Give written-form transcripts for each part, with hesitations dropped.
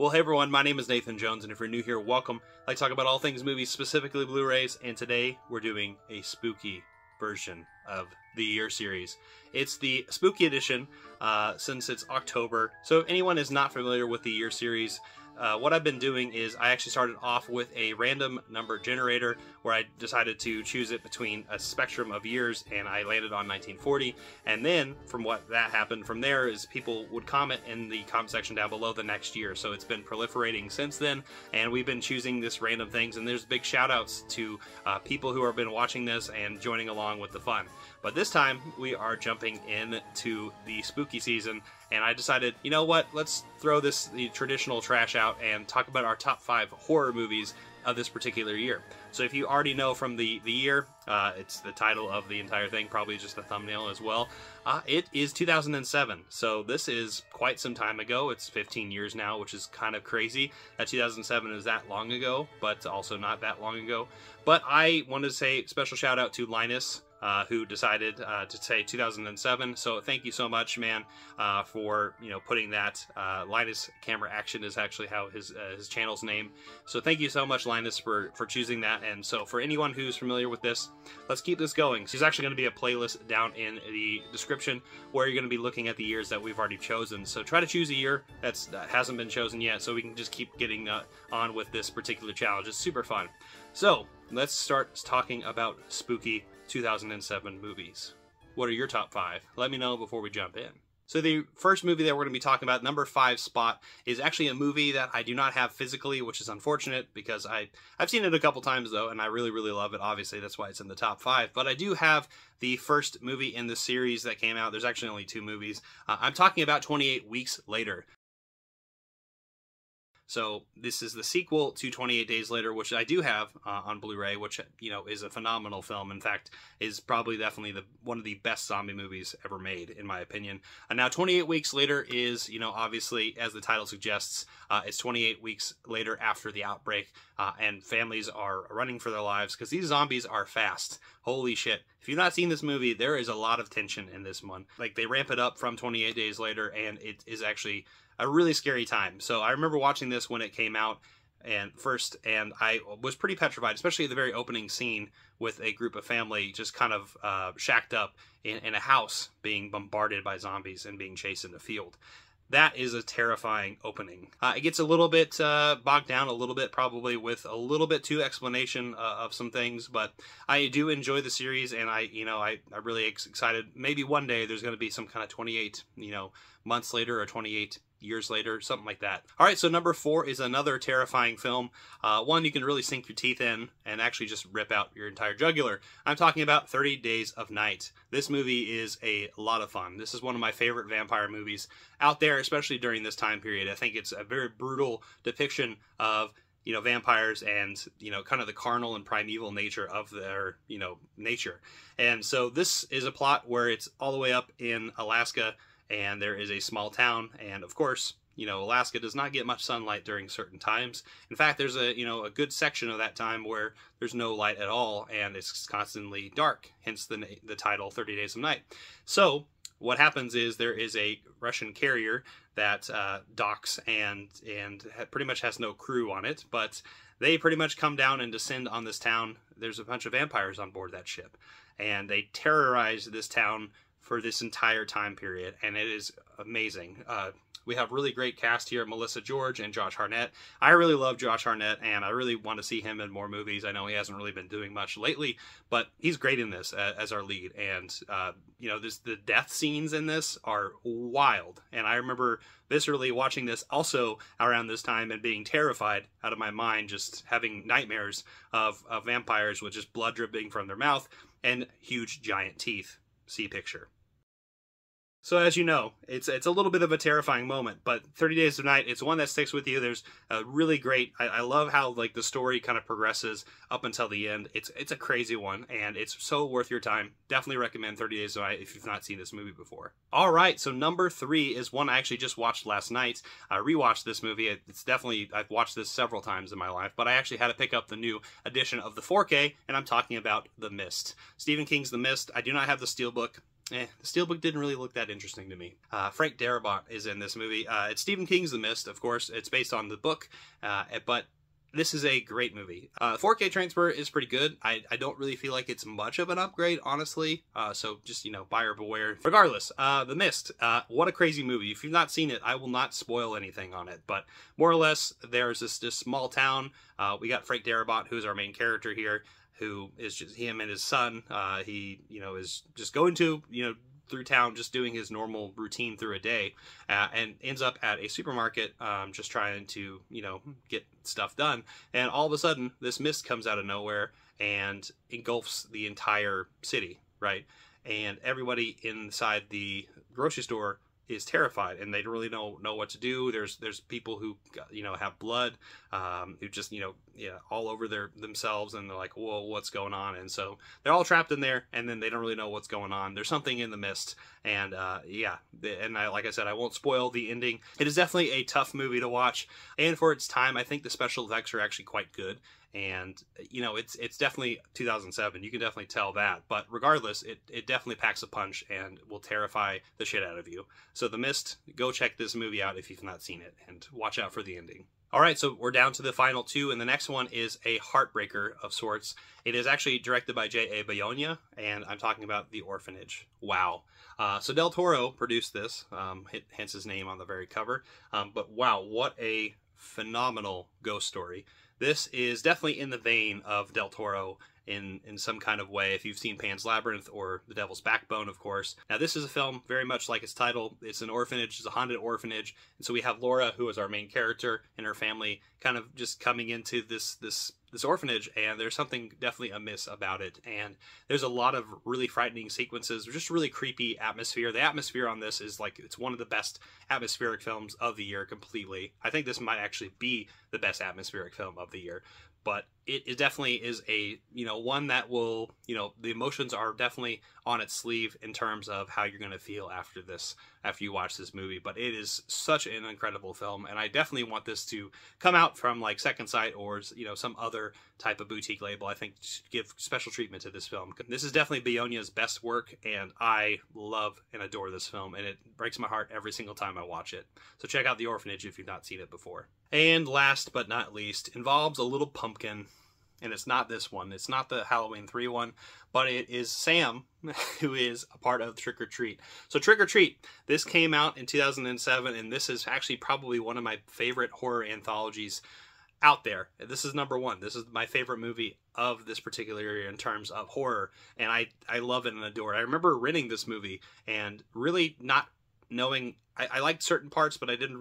Well, hey everyone, my name is Nathan Jones, and if you're new here, welcome. I like to talk about all things movies, specifically Blu-rays, and today we're doing a spooky version of the Year series. It's the spooky edition, since it's October. So if anyone is not familiar with the Year series, what I've been doing is I actually started off with a random number generator where I decided to choose it between a spectrum of years, and I landed on 1940. And then from what that happened from there is people would comment in the comment section down below the next year. So it's been proliferating since then, and we've been choosing this random things, and there's big shout outs to people who have been watching this and joining along with the fun. But this time we are jumping into the spooky season, and I decided, you know what, let's throw the traditional trash out and talk about our top 5 horror movies of this particular year. So if you already know from the year, it's the title of the entire thing, probably just the thumbnail as well. It is 2007, so this is quite some time ago. It's 15 years now, which is kind of crazy that 2007 is that long ago, but also not that long ago. But I wanted to say special shout out to Linus, who decided to say 2007. So thank you so much, man, for putting that. Linus Camera Action is actually how his channel's name. So thank you so much, Linus, for choosing that. And so for anyone who's familiar with this, let's keep this going. There's actually going to be a playlist down in the description where you're going to be looking at the years that we've already chosen. So try to choose a year that hasn't been chosen yet, so we can just keep getting on with this particular challenge. It's super fun. So let's start talking about spooky 2007 movies. What are your top 5? Let me know before we jump in. So the first movie that we're going to be talking about, number 5 spot, is actually a movie that I do not have physically, which is unfortunate because I've seen it a couple times though, and I really, really love it. Obviously, that's why it's in the top 5. But I do have the first movie in the series that came out. There's actually only 2 movies. I'm talking about 28 Weeks Later. So this is the sequel to 28 Days Later, which I do have on Blu-ray, which, is a phenomenal film. In fact, is probably definitely one of the best zombie movies ever made, in my opinion. And now 28 Weeks Later is, obviously, as the title suggests, it's 28 weeks later after the outbreak, and families are running for their lives because these zombies are fast. Holy shit. If you've not seen this movie, there is a lot of tension in this one. Like, they ramp it up from 28 Days Later, and it is actually a really scary time. So I remember watching this when it came out and I was pretty petrified, especially the very opening scene with a group of family just kind of shacked up in a house being bombarded by zombies and being chased in the field. That is a terrifying opening. It gets a little bit bogged down a little bit, probably with a little bit too explanation of some things, but I do enjoy the series, and I'm really excited. Maybe one day there's going to be some kind of 28 months later or 28 years later, something like that. All right, so number 4 is another terrifying film. One you can really sink your teeth in and actually just rip out your entire jugular. I'm talking about 30 Days of Night. This movie is a lot of fun. This is one of my favorite vampire movies out there, especially during this time period. I think it's a very brutal depiction of vampires and, kind of the carnal and primeval nature of their, nature. And so this is a plot where it's all the way up in Alaska, and there is a small town, and of course, Alaska does not get much sunlight during certain times. In fact, there's a good section of that time where there's no light at all, and it's constantly dark, hence the title 30 Days of Night. So what happens is there is a Russian carrier that docks and pretty much has no crew on it, but they pretty much come down and descend on this town. There's a bunch of vampires on board that ship, and they terrorize this town for this entire time period, and it is amazing. We have really great cast here, Melissa George and Josh Hartnett. I really love Josh Hartnett, and I really want to see him in more movies. I know he hasn't really been doing much lately, but he's great in this as our lead. And, the death scenes in this are wild. And I remember viscerally watching this also around this time and being terrified out of my mind, just having nightmares of vampires with just blood dripping from their mouth and huge giant teeth. See picture. So as you know, it's a little bit of a terrifying moment, but 30 Days of Night, it's one that sticks with you. There's a really great, I love how the story kind of progresses up until the end. It's a crazy one, and it's so worth your time. Definitely recommend 30 Days of Night if you've not seen this movie before. All right, so number 3 is one I actually just watched last night. I rewatched this movie. I've watched this several times in my life, but I actually had to pick up the new edition of the 4K, and I'm talking about The Mist. Stephen King's The Mist. I do not have the Steelbook. The Steelbook didn't really look that interesting to me. Frank Darabont is in this movie. It's Stephen King's The Mist, of course. It's based on the book, but this is a great movie. 4K transfer is pretty good. I don't really feel like it's much of an upgrade, honestly. So just, buyer beware. Regardless, The Mist, what a crazy movie. If you've not seen it, I will not spoil anything on it. But more or less, there's this small town. We got Frank Darabont, who's our main character here, who is just him and his son. He, is just going to, through town, just doing his normal routine through a day, and ends up at a supermarket, just trying to, get stuff done. And all of a sudden, this mist comes out of nowhere and engulfs the entire city, right? And everybody inside the grocery store is terrified, and they don't really know what to do. There's people who have blood, who just all over themselves, and they're like, whoa, what's going on? And so they're all trapped in there, and then they don't really know what's going on. There's something in the mist, and like I said, I won't spoil the ending. It is definitely a tough movie to watch, and for its time, I think the special effects are actually quite good. And it's definitely 2007. You can definitely tell that. But regardless, it definitely packs a punch and will terrify the shit out of you. So The Mist, go check this movie out if you've not seen it, and watch out for the ending. All right, so we're down to the final two, and the next one is a heartbreaker of sorts. It is actually directed by J.A. Bayona, and I'm talking about The Orphanage. Wow. So Del Toro produced this, hence his name on the very cover. But wow, what a phenomenal ghost story. This is definitely in the vein of Del Toro in some kind of way, if you've seen Pan's Labyrinth or The Devil's Backbone, of course. Now, this is a film very much like its title. It's an orphanage. It's a haunted orphanage. And so we have Laura, who is our main character, and her family kind of just coming into this orphanage, and there's something definitely amiss about it. And there's a lot of really frightening sequences, just really creepy atmosphere. The atmosphere on this is like, it's one of the best atmospheric films of the year completely. I think this might actually be the best atmospheric film of the year. But it definitely is a, one that will, the emotions are definitely on its sleeve in terms of how you're going to feel after you watch this movie. But it is such an incredible film, and I definitely want this to come out from like Second Sight or, some other type of boutique label. I think give special treatment to this film. This is definitely Bayona's best work, and I love and adore this film, and it breaks my heart every single time I watch it. So check out The Orphanage if you've not seen it before. And last but not least, involves a little pumpkin. And it's not this one. It's not the Halloween 3 one, but it is Sam, who is a part of Trick or Treat. So Trick or Treat, this came out in 2007, and this is actually probably one of my favorite horror anthologies out there. This is number one. This is my favorite movie of this particular area in terms of horror, and I love it and adore it. I remember renting this movie and really not knowing, I liked certain parts, but I didn't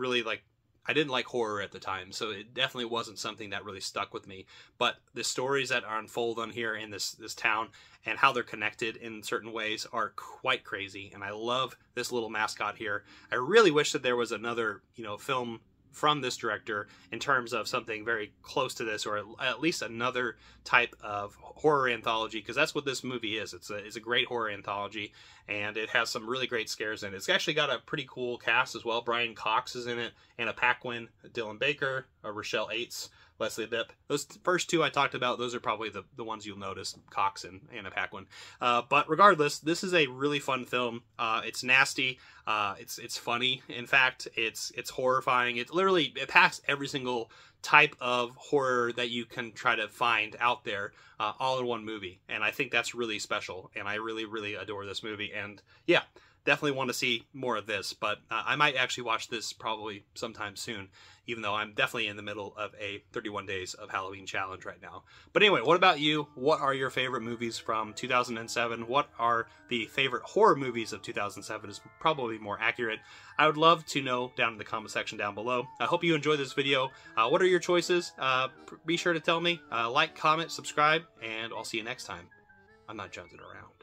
like horror at the time, so it definitely wasn't something that really stuck with me. But the stories that are unfold on here in this town and how they're connected in certain ways are quite crazy, and I love this little mascot here. I really wish that there was another, film from this director in terms of something very close to this, or at least another type of horror anthology, because that's what this movie is. It's a great horror anthology, and it has some really great scares in it. It's actually got a pretty cool cast as well. Brian Cox is in it, Anna Paquin, Dylan Baker, Rochelle Aites, Leslie Bibb. Those first two I talked about, those are probably the ones you'll notice, Cox and Anna Paquin. But regardless, this is a really fun film. It's nasty. It's funny. In fact, it's horrifying. It packs every single type of horror that you can try to find out there, all in one movie. And I think that's really special. And I really, really adore this movie. And yeah, definitely want to see more of this, but I might actually watch this probably sometime soon, even though I'm definitely in the middle of a 31 days of Halloween challenge right now. But anyway, what about you? What are your favorite movies from 2007? What are the favorite horror movies of 2007 is probably more accurate. I would love to know down in the comment section down below. I hope you enjoyed this video. What are your choices? Be sure to tell me. Like, comment, subscribe, and I'll see you next time. I'm not jonesing around.